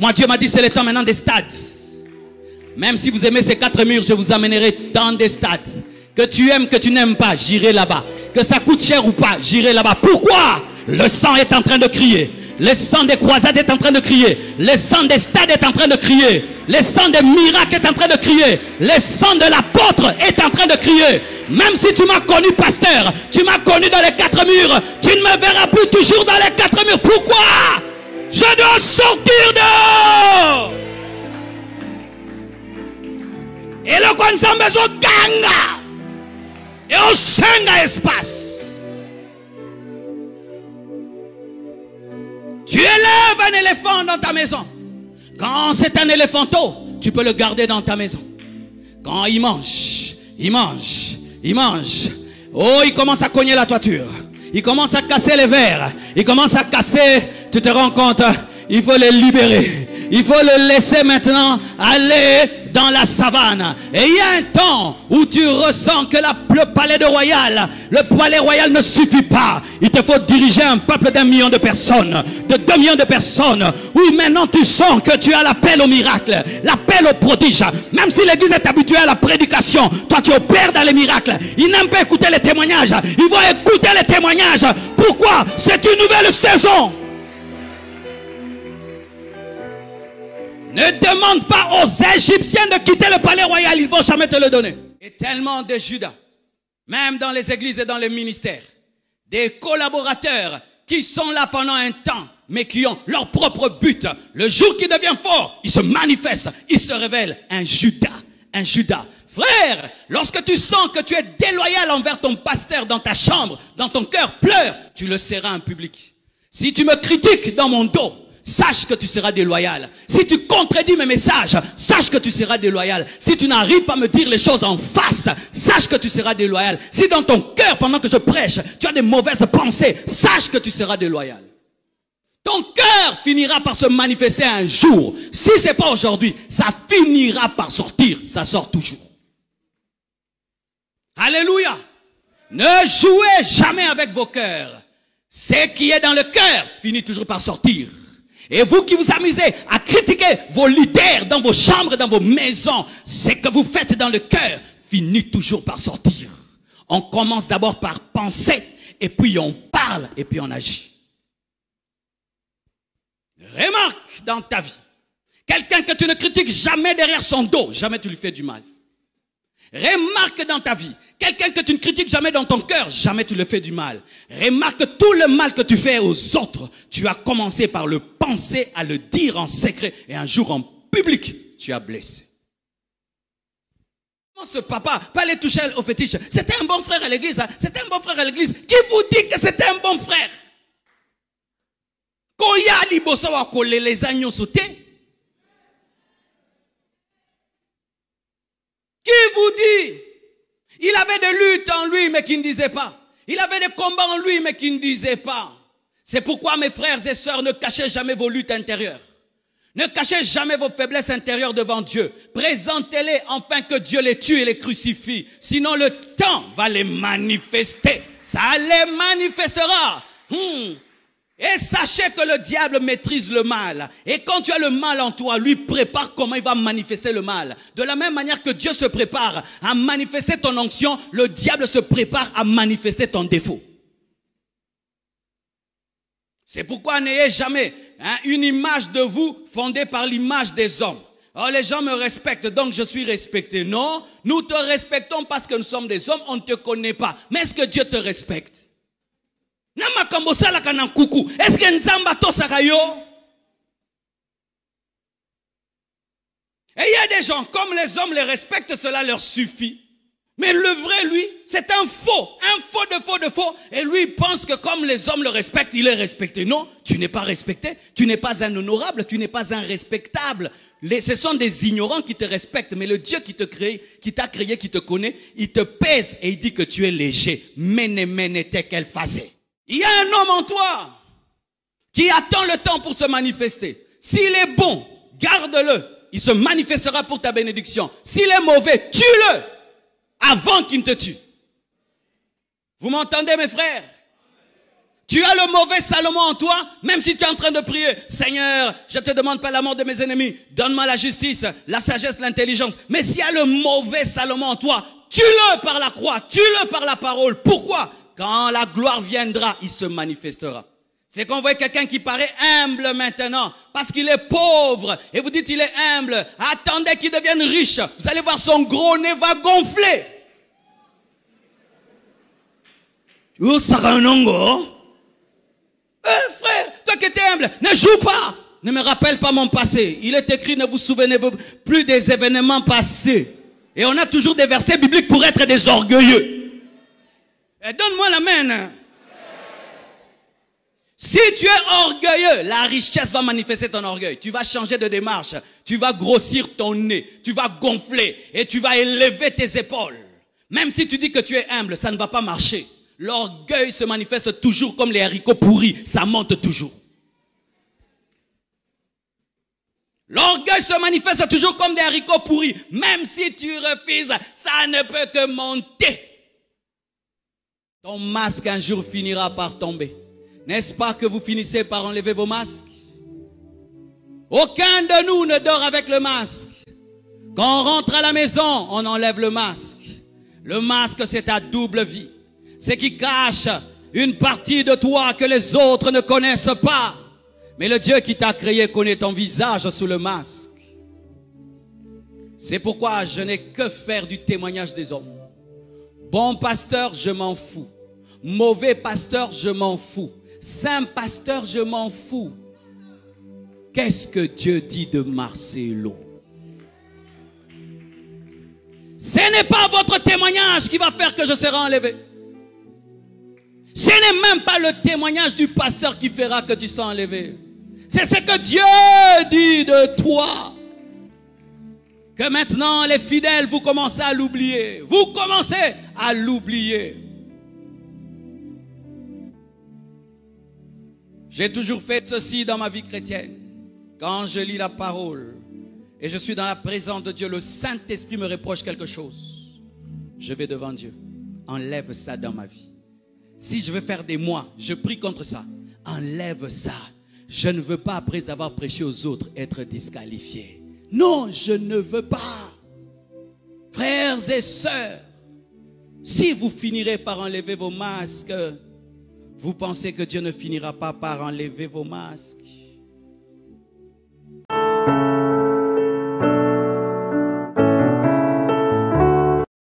Moi, Dieu m'a dit, c'est le temps maintenant des stades. Même si vous aimez ces 4 murs, je vous amènerai dans des stades. Que tu aimes, que tu n'aimes pas, j'irai là-bas. Que ça coûte cher ou pas, j'irai là-bas. Pourquoi? Le sang est en train de crier. Le sang des croisades est en train de crier. Le sang des stades est en train de crier. Le sang des miracles est en train de crier. Le sang de l'apôtre est en train de crier. Même si tu m'as connu pasteur, tu m'as connu dans les 4 murs, tu ne me verras plus toujours dans les 4 murs. Pourquoi? Je dois sortir dehors. Et le Kwanzamba zo ganga. Et au senga espace. Tu élèves un éléphant dans ta maison. Quand c'est un éléphanteau, tu peux le garder dans ta maison. Quand il mange, il mange, il mange. Oh, il commence à cogner la toiture. Il commence à casser les verres. Il commence à casser. Tu te rends compte, il faut le libérer. Il faut le laisser maintenant aller dans la savane. Et il y a un temps où tu ressens que le palais royal ne suffit pas. Il te faut diriger un peuple d'1 million de personnes, de 2 millions de personnes. Oui, maintenant tu sens que tu as l'appel au miracle, l'appel au prodige. Même si l'église est habituée à la prédication, toi tu opères dans les miracles. Ils n'aiment pas écouter les témoignages. Ils vont écouter les témoignages. Pourquoi? C'est une nouvelle saison. Ne demande pas aux Égyptiens de quitter le palais royal, ils ne vont jamais te le donner. Et tellement de Judas, même dans les églises et dans les ministères, des collaborateurs qui sont là pendant un temps, mais qui ont leur propre but. Le jour qui devient fort, ils se manifestent, ils se révèlent. Un Judas, un Judas. Frère, lorsque tu sens que tu es déloyal envers ton pasteur dans ta chambre, dans ton cœur, pleure, tu le seras en public. Si tu me critiques dans mon dos, sache que tu seras déloyal. Si tu contredis mes messages, sache que tu seras déloyal. Si tu n'arrives pas à me dire les choses en face, sache que tu seras déloyal. Si dans ton cœur, pendant que je prêche, tu as des mauvaises pensées, sache que tu seras déloyal. Ton cœur finira par se manifester un jour. Si ce n'est pas aujourd'hui, ça finira par sortir. Ça sort toujours. Alléluia. Ne jouez jamais avec vos cœurs. Ce qui est dans le cœur finit toujours par sortir. Et vous qui vous amusez à critiquer vos leaders dans vos chambres, dans vos maisons, ce que vous faites dans le cœur finit toujours par sortir. On commence d'abord par penser, et puis on parle, et puis on agit. Remarque dans ta vie, quelqu'un que tu ne critiques jamais derrière son dos, jamais tu lui fais du mal. Remarque dans ta vie, quelqu'un que tu ne critiques jamais dans ton cœur, jamais tu le fais du mal. Remarque tout le mal que tu fais aux autres. Tu as commencé par le penser, à le dire en secret, et un jour en public, tu as blessé. Ce papa, pas les toucher au fétiche. C'était un bon frère à l'église. Hein? C'était un bon frère à l'église. Qui vous dit que c'était un bon frère? Les agneaux sautés. Qui vous dit? Il avait des luttes en lui, mais qui ne disait pas. Il avait des combats en lui, mais qui ne disait pas. C'est pourquoi, mes frères et sœurs, ne cachez jamais vos luttes intérieures. Ne cachez jamais vos faiblesses intérieures devant Dieu. Présentez-les afin que Dieu les tue et les crucifie. Sinon, le temps va les manifester. Ça les manifestera. Et sachez que le diable maîtrise le mal. Et quand tu as le mal en toi, lui prépare comment il va manifester le mal. De la même manière que Dieu se prépare à manifester ton onction, le diable se prépare à manifester ton défaut. C'est pourquoi n'ayez jamais une image de vous fondée par l'image des hommes. Oh, les gens me respectent, donc je suis respecté. Non, nous te respectons parce que nous sommes des hommes, on ne te connaît pas. Mais est-ce que Dieu te respecte? Est-ce que Nzamba tosaka yo? Et il y a des gens, comme les hommes les respectent, cela leur suffit. Mais le vrai, lui, c'est un faux de faux. Et lui, il pense que comme les hommes le respectent, il est respecté. Non, tu n'es pas respecté, tu n'es pas un honorable, tu n'es pas un respectable. Ce sont des ignorants qui te respectent, mais le Dieu qui te crée, qui t'a créé, qui te connaît, il te pèse et il dit que tu es léger. Mene tekel phasé. Il y a un homme en toi qui attend le temps pour se manifester. S'il est bon, garde-le. Il se manifestera pour ta bénédiction. S'il est mauvais, tue-le avant qu'il ne te tue. Vous m'entendez, mes frères? Tu as le mauvais Salomon en toi, même si tu es en train de prier. Seigneur, je te demande pas la mort de mes ennemis. Donne-moi la justice, la sagesse, l'intelligence. Mais s'il y a le mauvais Salomon en toi, tue-le par la croix, tue-le par la parole. Pourquoi? Quand la gloire viendra, il se manifestera. C'est qu'on voit quelqu'un qui paraît humble maintenant, parce qu'il est pauvre, et vous dites il est humble. Attendez qu'il devienne riche. Vous allez voir son gros nez va gonfler. Tu seras un ongo? Frère, toi qui étais humble, ne joue pas. Ne me rappelle pas mon passé. Il est écrit, ne vous souvenez plus des événements passés. Et on a toujours des versets bibliques pour être des orgueilleux. Donne-moi la main. Si tu es orgueilleux, la richesse va manifester ton orgueil. Tu vas changer de démarche. Tu vas grossir ton nez. Tu vas gonfler. Et tu vas élever tes épaules. Même si tu dis que tu es humble, ça ne va pas marcher. L'orgueil se manifeste toujours comme les haricots pourris. Ça monte toujours. L'orgueil se manifeste toujours comme des haricots pourris. Même si tu refuses, ça ne peut que monter. Ton masque un jour finira par tomber. N'est-ce pas que vous finissez par enlever vos masques? Aucun de nous ne dort avec le masque. Quand on rentre à la maison, on enlève le masque. Le masque, c'est ta double vie. C'est qui cache une partie de toi que les autres ne connaissent pas. Mais le Dieu qui t'a créé connaît ton visage sous le masque. C'est pourquoi je n'ai que faire du témoignage des hommes. Bon pasteur, je m'en fous. Mauvais pasteur, je m'en fous. Saint pasteur, je m'en fous. Qu'est-ce que Dieu dit de Marcelo? Ce n'est pas votre témoignage qui va faire que je serai enlevé. Ce n'est même pas le témoignage du pasteur qui fera que tu sois enlevé. C'est ce que Dieu dit de toi. Que maintenant les fidèles, vous commencez à l'oublier. Vous commencez à l'oublier. J'ai toujours fait ceci dans ma vie chrétienne. Quand je lis la parole et je suis dans la présence de Dieu, le Saint-Esprit me reproche quelque chose. Je vais devant Dieu. Enlève ça dans ma vie. Si je veux faire des mois, je prie contre ça. Enlève ça. Je ne veux pas, après avoir prêché aux autres, être disqualifié. Non, je ne veux pas. Frères et sœurs, si vous finirez par enlever vos masques, vous pensez que Dieu ne finira pas par enlever vos masques?